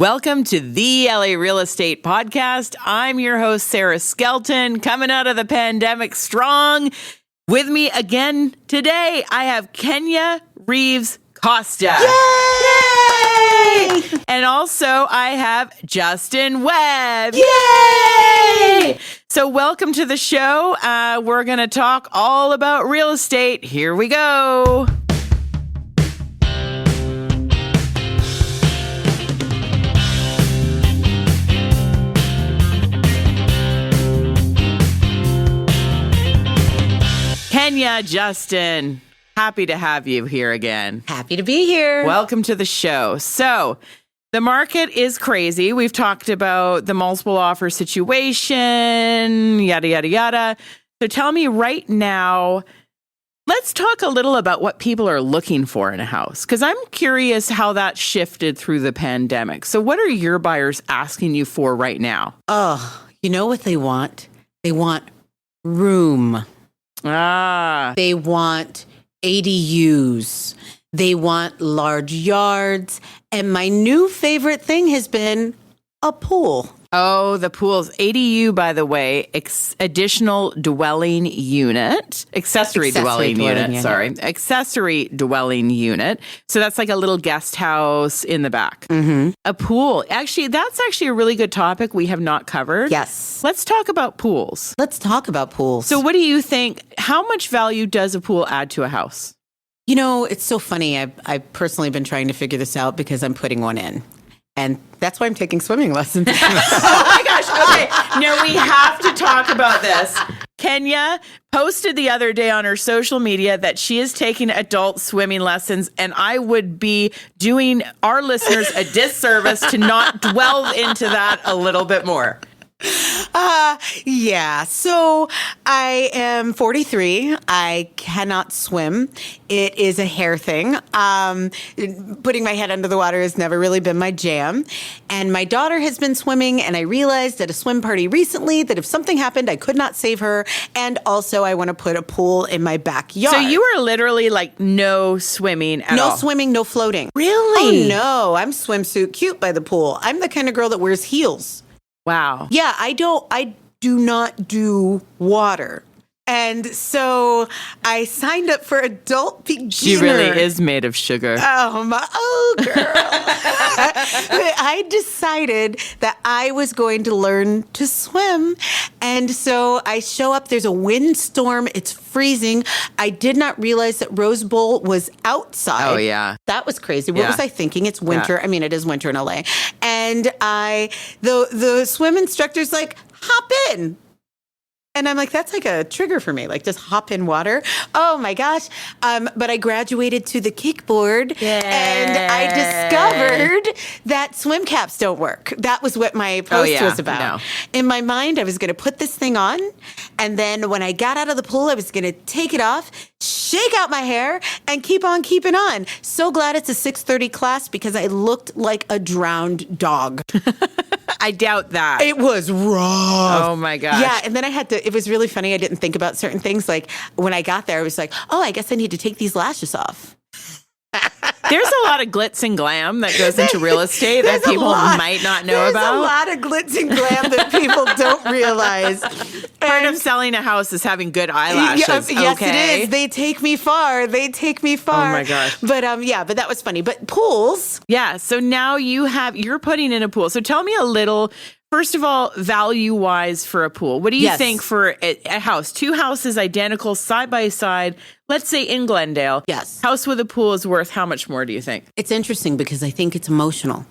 Welcome to the LA Real Estate Podcast. I'm your host, Sara Skelton, coming out of the pandemic strong. With me again today, I have Kenya Reeves-Costa. Yay! And also, I have Justin.webb. Yay! So welcome to the show. We're going to talk all about real estate. Here we go. Kenya, Justin, happy to have you here again. Happy to be here. Welcome to the show. So, the market is crazy. We've talked about the multiple offer situation, yada, yada, yada. So tell me right now, let's talk a little about what people are looking for in a house, because I'm curious how that shifted through the pandemic. So what are your buyers asking you for right now? Oh, you know what they want? They want room. They want ADUs. They want large yards. And my new favorite thing has been a pool. Oh, the pools. ADU, by the way, additional dwelling unit, accessory dwelling unit. Accessory dwelling unit. So that's like a little guest house in the back. Mm-hmm. A pool. Actually, that's actually a really good topic we have not covered. Yes. Let's talk about pools. Let's talk about pools. So what do you think? How much value does a pool add to a house? You know, it's so funny. I've personally been trying to figure this out because I'm putting one in. And that's why I'm taking swimming lessons. Oh my gosh. Okay. Now we have to talk about this. Kenya posted the other day on her social media that she is taking adult swimming lessons, and I would be doing our listeners a disservice to not delve into that a little bit more. Yeah. So I am 43. I cannot swim. It is a hair thing. Putting my head under the water has never really been my jam. And my daughter has been swimming, and I realized at a swim party recently that if something happened, I could not save her. And also, I want to put a pool in my backyard. So you are literally like no swimming at all? No swimming, no floating. Really? Oh, no. I'm swimsuit cute by the pool. I'm the kind of girl that wears heels. Wow. Yeah, I do not do water. And so I signed up for adult beginner. She really is made of sugar. Oh, girl. I decided that I was going to learn to swim. And so I show up. There's a windstorm. It's freezing. I did not realize that Rose Bowl was outside. Oh, yeah. That was crazy. What was I thinking? It's winter. Yeah. I mean, it is winter in LA. And the swim instructor's like, hop in. And I'm like, that's like a trigger for me, like just hop in water. Oh my gosh. But I graduated to the kickboard. Yay. And I discovered that swim caps don't work. That was what my post was about. No. In my mind, I was going to put this thing on. And then when I got out of the pool, I was going to take it off, shake out my hair, and keep on keeping on. So glad it's a 6:30 class because I looked like a drowned dog. I doubt that. It was rough. Oh my gosh. Yeah, and then I had to, it was really funny. I didn't think about certain things. Like when I got there, I was like, oh, I guess I need to take these lashes off. There's a lot of glitz and glam that goes into real estate that people might not know about. There's a lot of glitz and glam that people don't realize. Part of selling a house is having good eyelashes. Yes, okay? it is. They take me far. Oh my gosh. But but that was funny. But pools. Yeah. So now you're putting in a pool. So tell me a little. First of all, value-wise for a pool, what do you think for a house? Two houses identical, side by side, let's say in Glendale. Yes. House with a pool is worth how much more, do you think? It's interesting because I think it's emotional.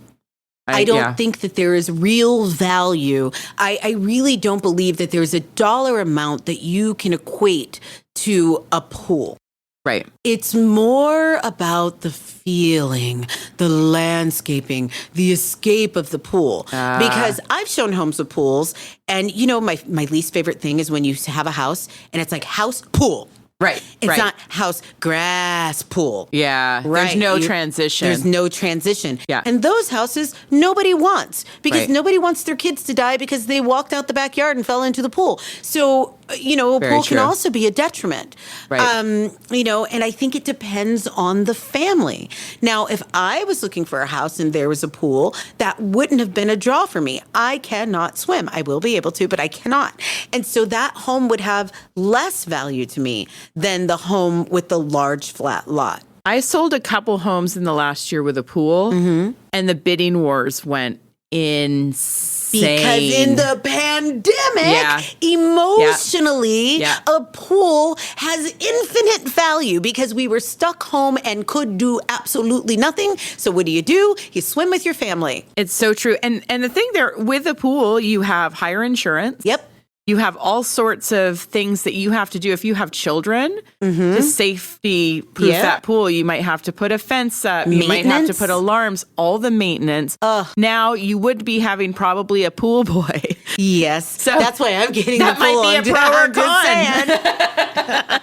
I don't think that there is real value. I really don't believe that there's a dollar amount that you can equate to a pool. Right. It's more about the feeling, the landscaping, the escape of the pool. Because I've shown homes with pools, and you know, my least favorite thing is when you have a house and it's like house, pool. Right. It's not house, grass, pool. Yeah. Right. There's no transition. There's no transition. Yeah. And those houses, nobody wants because nobody wants their kids to die because they walked out the backyard and fell into the pool. So a Very pool true. can also be a detriment. Right. And I think it depends on the family. Now, if I was looking for a house and there was a pool, that wouldn't have been a draw for me. I cannot swim. I will be able to, but I cannot. And so that home would have less value to me than the home with the large flat lot. I sold a couple homes in the last year with a pool, and the bidding wars went insane. Because in the pandemic, emotionally, a pool has infinite value because we were stuck home and could do absolutely nothing. So what do? You swim with your family. It's so true. And the thing there, with a pool, you have higher insurance. Yep. You have all sorts of things that you have to do. If you have children, to safety proof that pool, you might have to put a fence up. You might have to put alarms, all the maintenance. Now you would be having probably a pool boy. Yes. So that's why I'm getting the pool. That might be a pro or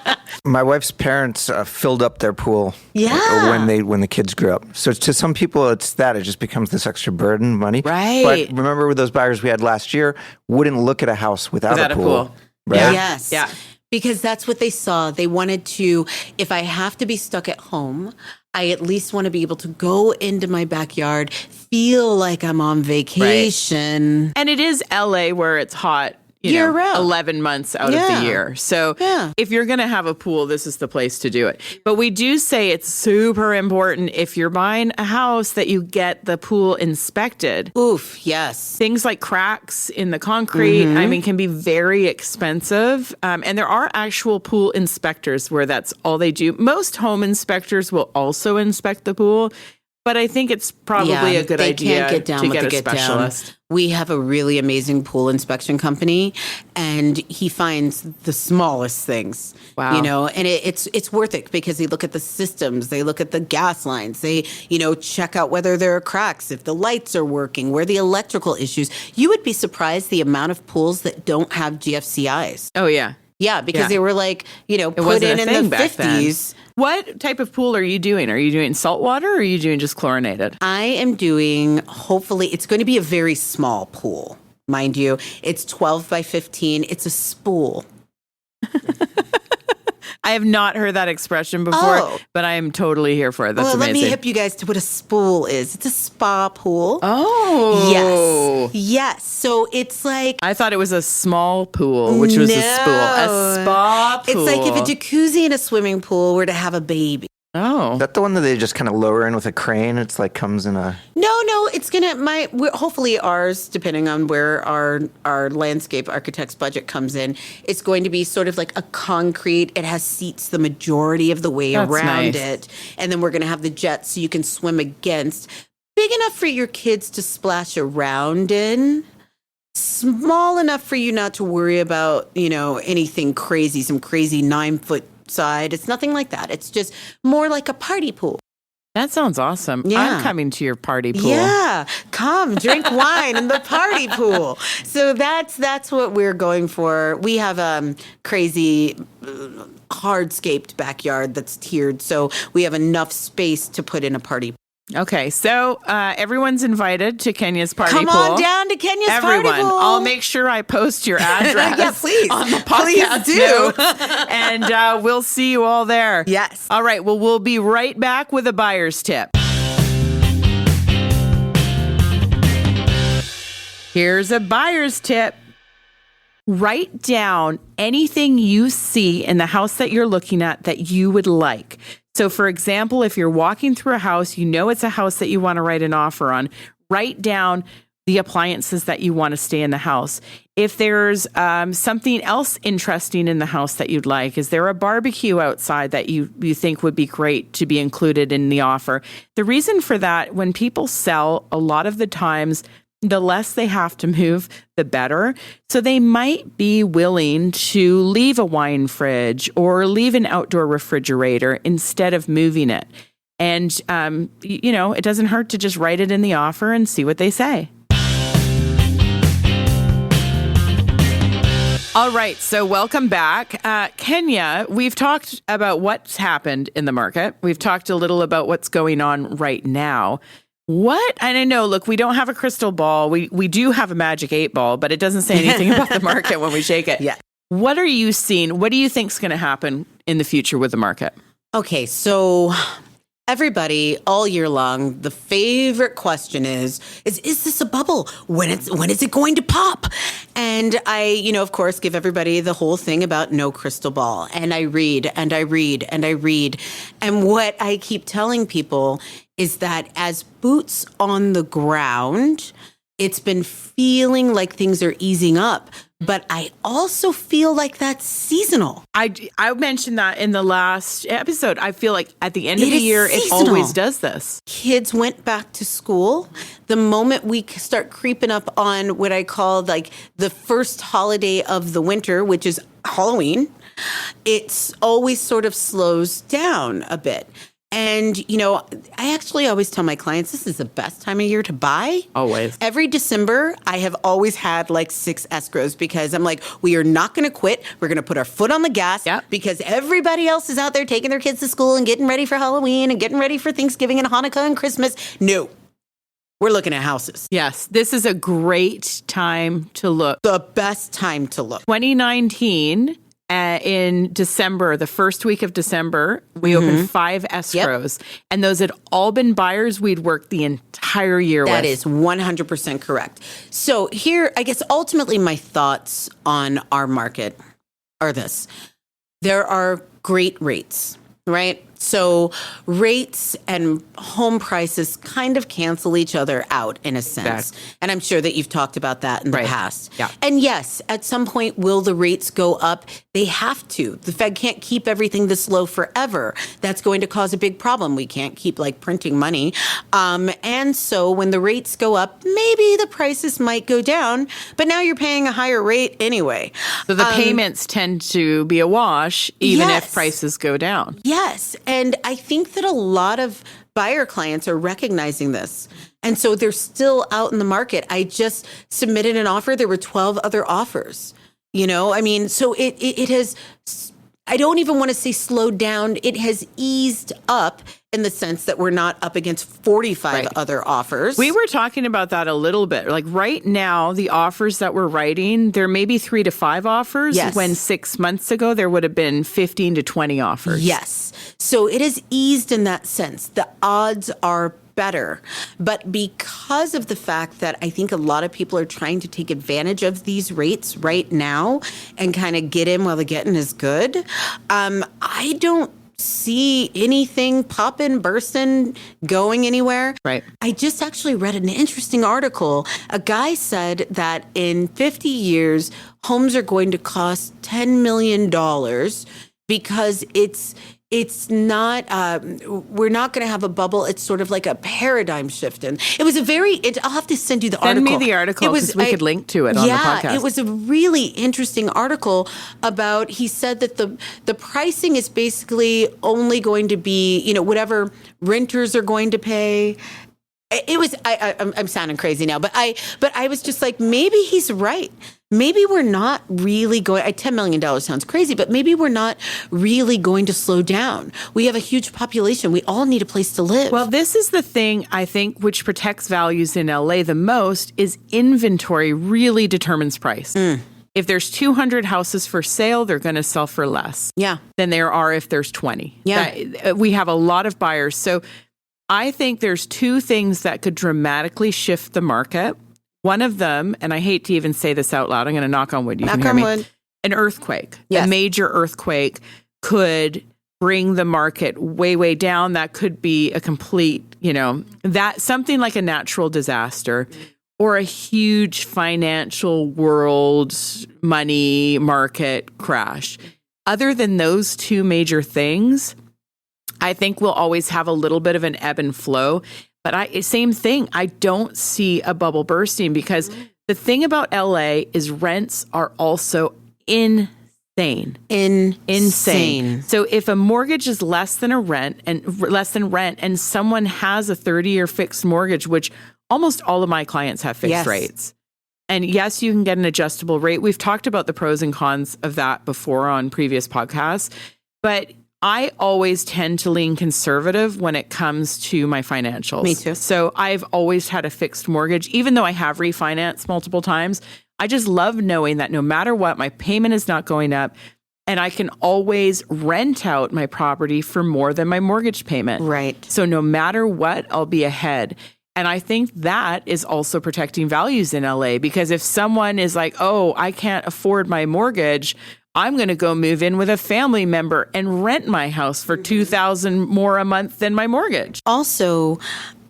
con. My wife's parents filled up their pool when the kids grew up. So to some people, it just becomes this extra burden, money. Right. But remember with those buyers we had last year, wouldn't look at a house without a pool. Right? Yeah. Yes. Yeah. Because that's what they saw. They wanted to, if I have to be stuck at home, I at least want to be able to go into my backyard, feel like I'm on vacation. Right. And it is LA where it's hot. Year round. 11 months out of the year. So if you're going to have a pool, this is the place to do it. But we do say it's super important if you're buying a house that you get the pool inspected. Oof, yes. Things like cracks in the concrete, can be very expensive. And there are actual pool inspectors where that's all they do. Most home inspectors will also inspect the pool. But I think it's probably a good idea to get a specialist. We have a really amazing pool inspection company, and he finds the smallest things. Wow. And it's worth it because they look at the systems, they look at the gas lines, they, check out whether there are cracks, if the lights are working, where the electrical issues. You would be surprised the amount of pools that don't have GFCIs. Oh, yeah. Yeah, because they were put in the 50s. What type of pool are you doing? Are you doing saltwater or are you doing just chlorinated? I am doing, hopefully, it's going to be a very small pool, mind you. It's 12 by 15. It's a spool. I have not heard that expression before, but I am totally here for it. That's amazing. Let me hip you guys to what a spool is. It's a spa pool. Oh. Yes. So it's like... I thought it was a small pool, which was a spool. A spa pool. It's like if a jacuzzi and a swimming pool were to have a baby. Oh. Is that the one that they just kind of lower in with a crane? It's like comes in a... No, it's going to, hopefully ours, depending on where our landscape architect's budget comes in, it's going to be sort of like a concrete. It has seats the majority of the way around it. And then we're going to have the jets so you can swim against. Big enough for your kids to splash around in. Small enough for you not to worry about, anything crazy, some crazy 9-foot side. It's nothing like that. It's just more like a party pool. That sounds awesome. Yeah. I'm coming to your party pool. Yeah, come drink wine in the party pool. So that's what we're going for. We have a crazy hardscaped backyard that's tiered, so we have enough space to put in a party pool. Okay, so everyone's invited to Kenya's party pool. Come on down to Kenya's party pool. I'll make sure I post your address please. on the podcast Please do. And we'll see you all there. Yes. All right, well, we'll be right back with a buyer's tip. Here's a buyer's tip. Write down anything you see in the house that you're looking at that you would like. So, for example, if you're walking through a house, it's a house that you want to write an offer on, write down the appliances that you want to stay in the house. If there's something else interesting in the house that you'd like, is there a barbecue outside that you think would be great to be included in the offer? The reason for that, when people sell, a lot of the times, the less they have to move, the better. So they might be willing to leave a wine fridge or leave an outdoor refrigerator instead of moving it. And, it doesn't hurt to just write it in the offer and see what they say. All right. So welcome back. Kenya, we've talked about what's happened in the market. We've talked a little about what's going on right now. What? And I know, look, we don't have a crystal ball. We do have a magic 8 ball, but it doesn't say anything about the market when we shake it. Yeah. What are you seeing? What do you think is going to happen in the future with the market? Okay, so everybody all year long, the favorite question is this a bubble? When is it going to pop? And I, of course, give everybody the whole thing about no crystal ball. And I read and I read and I read. And what I keep telling people is that as boots on the ground, it's been feeling like things are easing up. But I also feel like that's seasonal. I mentioned that in the last episode. I feel like at the end of the year, it always does this. Kids went back to school. The moment we start creeping up on what I call like the first holiday of the winter, which is Halloween, it's always sort of slows down a bit. And, I actually always tell my clients, this is the best time of year to buy. Always. Every December, I have always had like 6 escrows because I'm like, we are not going to quit. We're going to put our foot on the gas because everybody else is out there taking their kids to school and getting ready for Halloween and getting ready for Thanksgiving and Hanukkah and Christmas. No, we're looking at houses. Yes, this is a great time to look. The best time to look. 2019. In December, the first week of December, we opened 5 escrows. Yep. And those had all been buyers we'd worked the entire year with. That is 100% correct. So here, I guess ultimately my thoughts on our market are this. There are great rates, right? So rates and home prices kind of cancel each other out in a sense. Exactly. And I'm sure that you've talked about that in the past. Yeah. And yes, at some point, will the rates go up? They have to. The Fed can't keep everything this low forever. That's going to cause a big problem. We can't keep like printing money. And so when the rates go up, maybe the prices might go down, but now you're paying a higher rate anyway. So the payments tend to be a wash even if prices go down. Yes. And I think that a lot of buyer clients are recognizing this. And so they're still out in the market. I just submitted an offer. There were 12 other offers. So it has, I don't even want to say slowed down. It has eased up in the sense that we're not up against 45 other offers. We were talking about that a little bit. Like right now, the offers that we're writing, there may be 3 to 5 offers. Yes. When 6 months ago, there would have been 15 to 20 offers. Yes. So it has eased in that sense. The odds are better. But because of the fact that I think a lot of people are trying to take advantage of these rates right now and kind of get in while the getting is good, I don't see anything popping, bursting, going anywhere. Right. I just actually read an interesting article. A guy said that in 50 years, homes are going to cost $10 million because it's not, we're not going to have a bubble. It's sort of like a paradigm shift. And it was I'll have to send you the article. Send me the article because we could link to it on the podcast. Yeah, it was a really interesting article about, he said that the pricing is basically only going to be, whatever renters are going to pay. It was, I'm sounding crazy now, but I was just like, maybe he's right. Maybe we're not really going, $10 million sounds crazy, but maybe we're not really going to slow down. We have a huge population. We all need a place to live. Well, this is the thing, I think, which protects values in LA the most is inventory really determines price. If there's 200 houses for sale, they're going to sell for less than there are if there's 20. Yeah. We have a lot of buyers. So I think there's 2 things that could dramatically shift the market. One of them, and I hate to even say this out loud, I'm going to knock on wood. You can hear me. Wood. An earthquake. Yes. A major earthquake could bring the market way, way down. That could be a complete, that something like a natural disaster or a huge financial world money market crash. Other than those 2 major things, I think we'll always have a little bit of an ebb and flow. But same thing. I don't see a bubble bursting because the thing about LA is rents are also insane. Insane. So if a mortgage is less than rent and someone has a 30-year fixed mortgage, which almost all of my clients have fixed rates. And yes, you can get an adjustable rate. We've talked about the pros and cons of that before on previous podcasts, but I always tend to lean conservative when it comes to my financials. Me too. So I've always had a fixed mortgage. Even though I have refinanced multiple times, I just love knowing that no matter what, my payment is not going up and I can always rent out my property for more than my mortgage payment. Right. So no matter what, I'll be ahead. And I think that is also protecting values in LA, because if someone is like, oh, I can't afford my mortgage, I'm going to go move in with a family member and rent my house for $2,000 more a month than my mortgage. Also,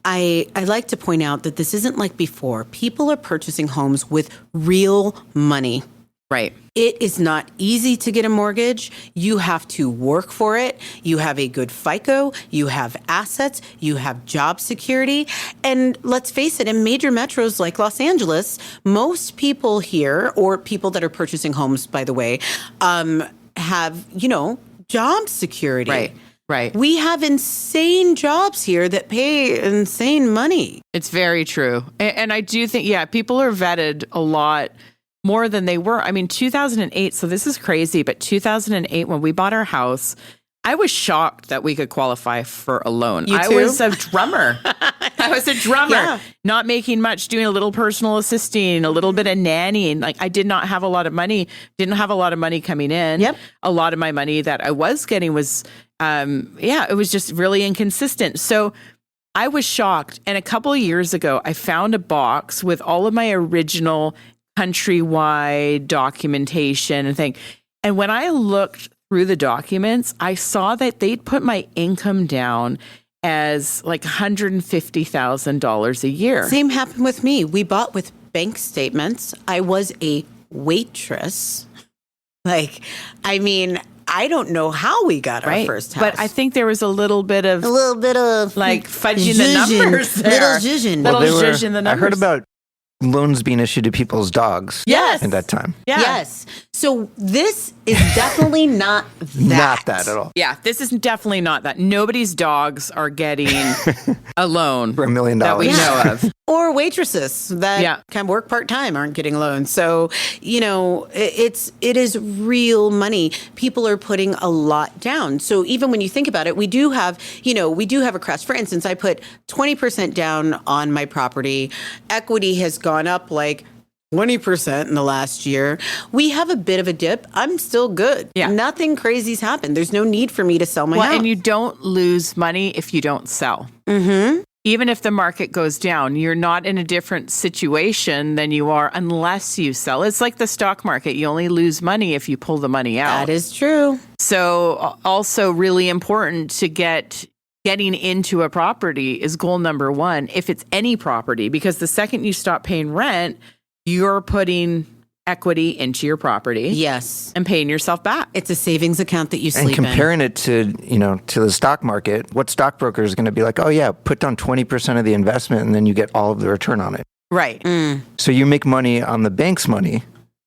I like to point out that this isn't like before. People are purchasing homes with real money. Right. It is not easy to get a mortgage. You have to work for it. You have a good FICO. You have assets. You have job security. And let's face it, in major metros like Los Angeles, most people here, or people that are purchasing homes, by the way, have, job security. Right. Right. We have insane jobs here that pay insane money. It's very true. And I do think, people are vetted a lot more than they were. I mean, 2008, so this is crazy, but 2008, when we bought our house, I was shocked that we could qualify for a loan. You too? I was a drummer. Yeah. Not making much, doing a little personal assisting, a little bit of nannying. Like, I did not have a lot of money, didn't have a lot of money coming in. Yep. A lot of my money that I was getting was, it was just really inconsistent. So I was shocked. And a couple of years ago, I found a box with all of my original countrywide documentation and thing. And when I looked through the documents, I saw that they'd put my income down as like $150,000 a year. Same happened with me. We bought with bank statements. I was a waitress. I don't know how we got our first house. But I think there was a little bit of like fudging the numbers there. Little zhuzhin. Little zhuzh in the numbers. I heard about loans being issued to people's dogs. Yes. At that time. Yeah. Yes. So this is definitely not that. Not that at all. Yeah, this is definitely not that. Nobody's dogs are getting a loan For $1 million. that we know of. Or waitresses that can work part-time aren't getting loans. So, it is real money. People are putting a lot down. So even when you think about it, we do have a crest. For instance, I put 20% down on my property. Equity has gone up like 20% in the last year. We have a bit of a dip. I'm still good. Yeah. Nothing crazy's happened. There's no need for me to sell my house. And you don't lose money if you don't sell. Mm-hmm. Even if the market goes down, you're not in a different situation than you are unless you sell. It's like the stock market. You only lose money if you pull the money out. That is true. So also really important to getting into a property is goal number one, if it's any property, because the second you stop paying rent, you're putting equity into your property. Yes. And paying yourself back. It's a savings account that you sleep in. And comparing it to, to the stock market, what stockbroker is going to be like, oh yeah, put down 20% of the investment and then you get all of the return on it. Right. So you make money on the bank's money.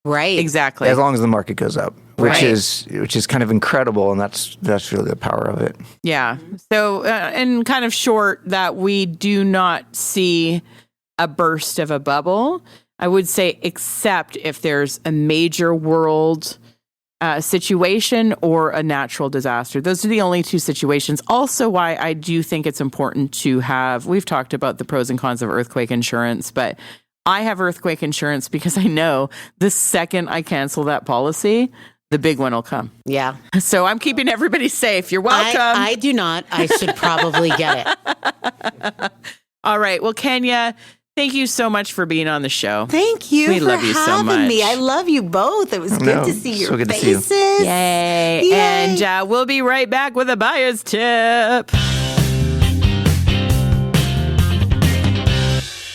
Right. Exactly. As long as the market goes up, which Right. is kind of incredible. And that's really the power of it. Yeah. So, and kind of short that we do not see a burst of a bubble. I would say, except if there's a major world situation or a natural disaster. Those are the only two situations. Also, why I do think it's important to have, we've talked about the pros and cons of earthquake insurance, but I have earthquake insurance because I know the second I cancel that policy, the big one will come. Yeah. So I'm keeping everybody safe. You're welcome. I do not. I should probably get it. All right. Well, Kenya, thank you so much for being on the show. Thank you We for love you so having me. much. I love you both. It was good to see your so good to see you. faces. Yay. Yay. And we'll be right back with a buyer's tip.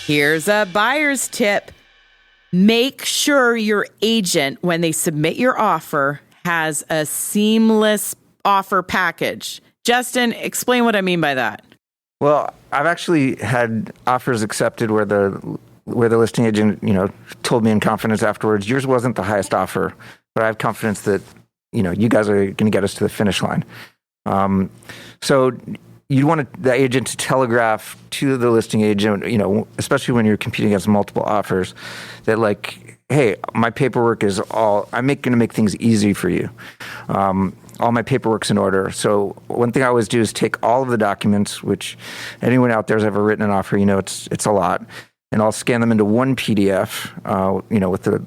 Here's a buyer's tip. Make sure your agent, when they submit your offer, has a seamless offer package. Justin, explain what I mean by that. Well, I've actually had offers accepted where the listing agent, told me in confidence afterwards, yours wasn't the highest offer, but I have confidence that, you guys are going to get us to the finish line. So you want the agent to telegraph to the listing agent, especially when you're competing against multiple offers, that like, hey, my paperwork is I'm going to make things easy for you. All my paperwork's in order. So one thing I always do is take all of the documents, which anyone out there has ever written an offer, it's a lot. and I'll scan them into one PDF, with the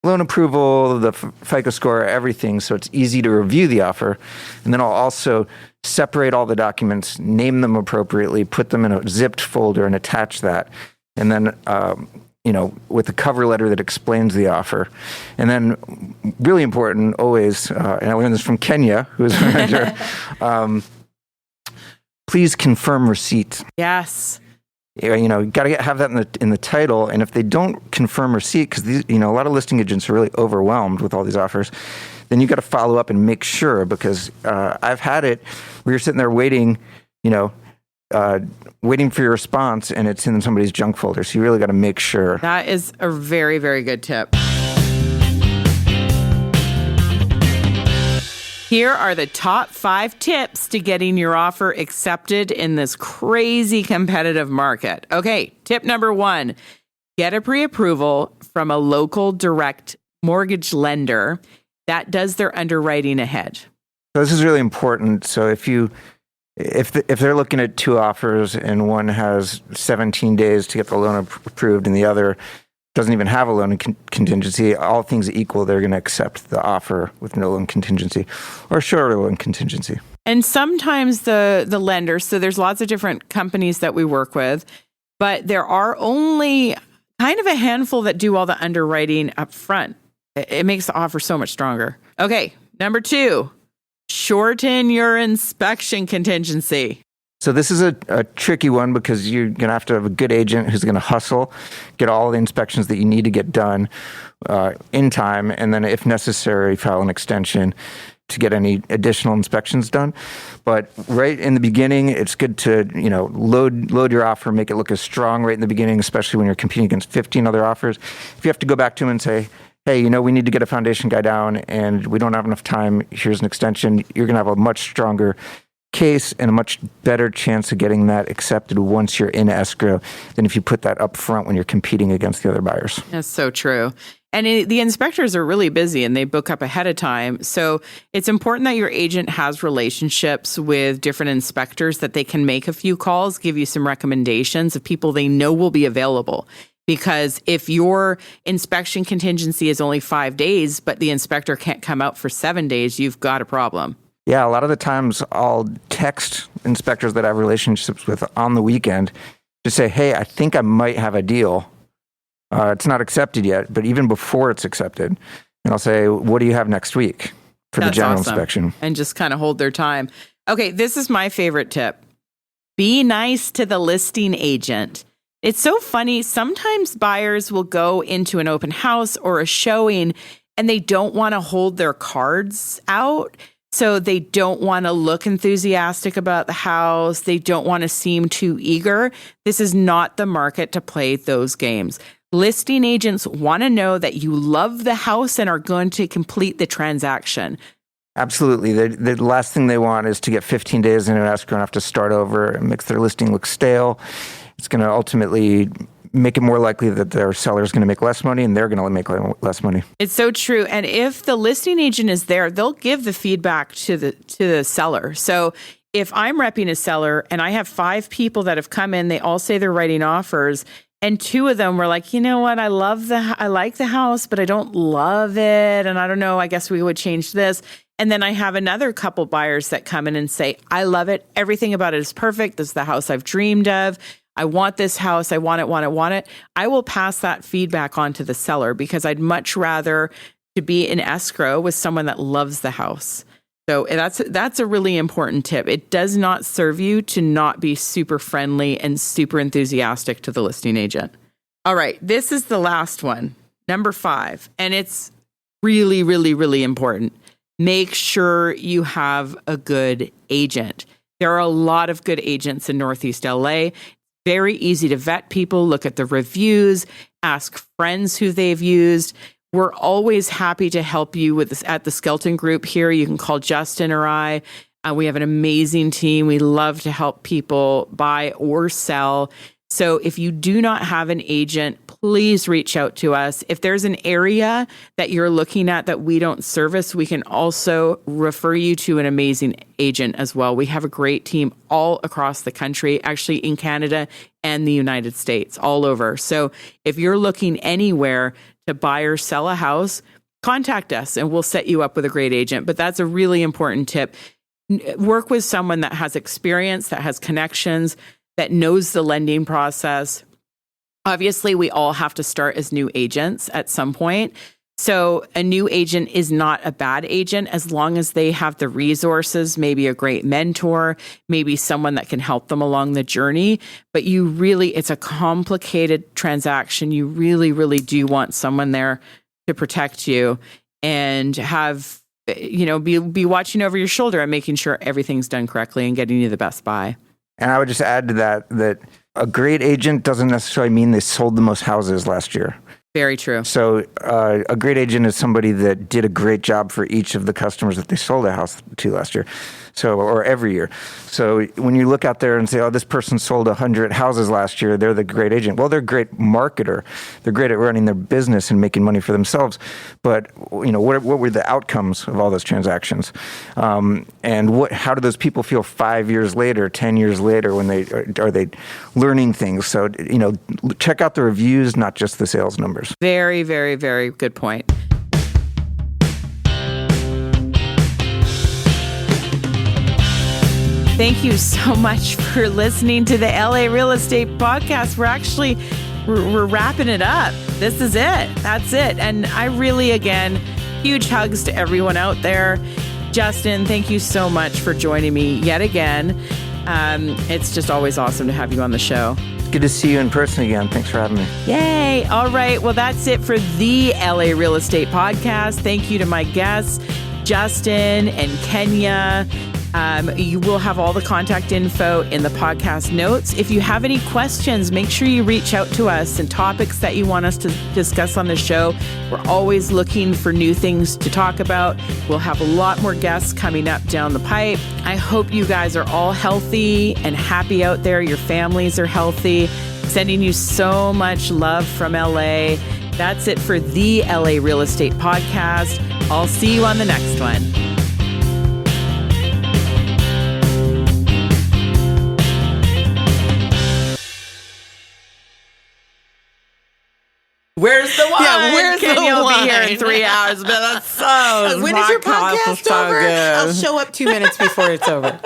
loan approval, the FICO score, everything, so it's easy to review the offer. And then I'll also separate all the documents, name them appropriately, put them in a zipped folder and attach that. And then, with a cover letter that explains the offer. And then, really important always, and I learned this from Kenya, who is my mentor, please confirm receipt. Yes. You got to have that in the title. And if they don't confirm receipt, because a lot of listing agents are really overwhelmed with all these offers, then you got to follow up and make sure, because I've had it where you're sitting there waiting, waiting for your response, and it's in somebody's junk folder. So you really got to make sure. That is a very, very good tip. Here are the top 5 tips to getting your offer accepted in this crazy competitive market. Okay, tip number 1, get a pre-approval from a local direct mortgage lender that does their underwriting ahead. So this is really important. So if they're looking at 2 offers and one has 17 days to get the loan approved and the other doesn't even have a loan contingency, all things equal, they're going to accept the offer with no loan contingency or shorter loan contingency. And sometimes the lenders, so there's lots of different companies that we work with, but there are only kind of a handful that do all the underwriting up front. It makes the offer so much stronger. Okay, number 2, shorten your inspection contingency. So this is a tricky one, because you're going to have a good agent who's going to hustle, get all the inspections that you need to get done in time, and then if necessary, file an extension to get any additional inspections done. But right in the beginning, it's good to load your offer, make it look as strong right in the beginning, especially when you're competing against 15 other offers. If you have to go back to them and say, hey, we need to get a foundation guy down and we don't have enough time, here's an extension, you're going to have a much stronger case and a much better chance of getting that accepted once you're in escrow than if you put that up front when you're competing against the other buyers. That's so true. And the inspectors are really busy and they book up ahead of time. So it's important that your agent has relationships with different inspectors, that they can make a few calls, give you some recommendations of people they know will be available. Because if your inspection contingency is only 5 days, but the inspector can't come out for 7 days, you've got a problem. Yeah, a lot of the times I'll text inspectors that I have relationships with on the weekend to say, hey, I think I might have a deal. It's not accepted yet, but even before it's accepted, and I'll say, what do you have next week for the general inspection? And just kind of hold their time. Okay, this is my favorite tip. Be nice to the listing agent. It's so funny. Sometimes buyers will go into an open house or a showing and they don't want to hold their cards out. So they don't want to look enthusiastic about the house. They don't want to seem too eager. This is not the market to play those games. Listing agents want to know that you love the house and are going to complete the transaction. Absolutely. The last thing they want is to get 15 days in an escrow and have to start over. It makes their listing look stale. It's going to ultimately make it more likely that their seller is going to make less money and they're going to make less money. It's so true. And if the listing agent is there, they'll give the feedback to the seller. So if I'm repping a seller and I have 5 people that have come in, they all say they're writing offers, and 2 of them were like, you know what, I like the house, but I don't love it. And I don't know, I guess we would change this. And then I have another couple buyers that come in and say, I love it. Everything about it is perfect. This is the house I've dreamed of. I want this house. I want it. I will pass that feedback on to the seller because I'd much rather to be in escrow with someone that loves the house. So that's a really important tip. It does not serve you to not be super friendly and super enthusiastic to the listing agent. All right, this is the last one, number 5, and it's really, really, really important. Make sure you have a good agent. There are a lot of good agents in Northeast LA. Very easy to vet people, look at the reviews, ask friends who they've used. We're always happy to help you with this at the Skelton Group here. You can call Justin or I. We have an amazing team. We love to help people buy or sell. So if you do not have an agent, please reach out to us. If there's an area that you're looking at that we don't service, we can also refer you to an amazing agent as well. We have a great team all across the country, actually in Canada and the United States, all over. So if you're looking anywhere to buy or sell a house, contact us and we'll set you up with a great agent. But that's a really important tip. Work with someone that has experience, that has connections, that knows the lending process. Obviously, we all have to start as new agents at some point. So a new agent is not a bad agent as long as they have the resources, maybe a great mentor, maybe someone that can help them along the journey. But it's a complicated transaction. You really, really do want someone there to protect you and have, be watching over your shoulder and making sure everything's done correctly and getting you the best buy. And I would just add to that a great agent doesn't necessarily mean they sold the most houses last year. Very true. So a great agent is somebody that did a great job for each of the customers that they sold a house to last year, or every year. So when you look out there and say, oh, this person sold 100 houses last year, they're the great agent. Well, they're a great marketer. They're great at running their business and making money for themselves. But what were the outcomes of all those transactions? And how do those people feel 5 years later, 10 years later when are they learning things? So check out the reviews, not just the sales numbers. Very, very, very good point. Thank you so much for listening to the LA Real Estate Podcast. We're wrapping it up. This is it. That's it. And I really, again, huge hugs to everyone out there. Justin, thank you so much for joining me yet again. It's just always awesome to have you on the show. Good to see you in person again. Thanks for having me. Yay. All right. Well, that's it for the LA Real Estate Podcast. Thank you to my guests, Justin and Kenya. You will have all the contact info in the podcast notes. If you have any questions, make sure you reach out to us and topics that you want us to discuss on the show. We're always looking for new things to talk about. We'll have a lot more guests coming up down the pipe. I hope you guys are all healthy and happy out there. Your families are healthy. Sending you so much love from LA. That's it for the LA Real Estate Podcast. I'll see you on the next one. Where's the wine? Yeah, where's the Kenya will wine? be here in 3 hours, but that's so. When is your podcast over? Good. I'll show up 2 minutes before it's over.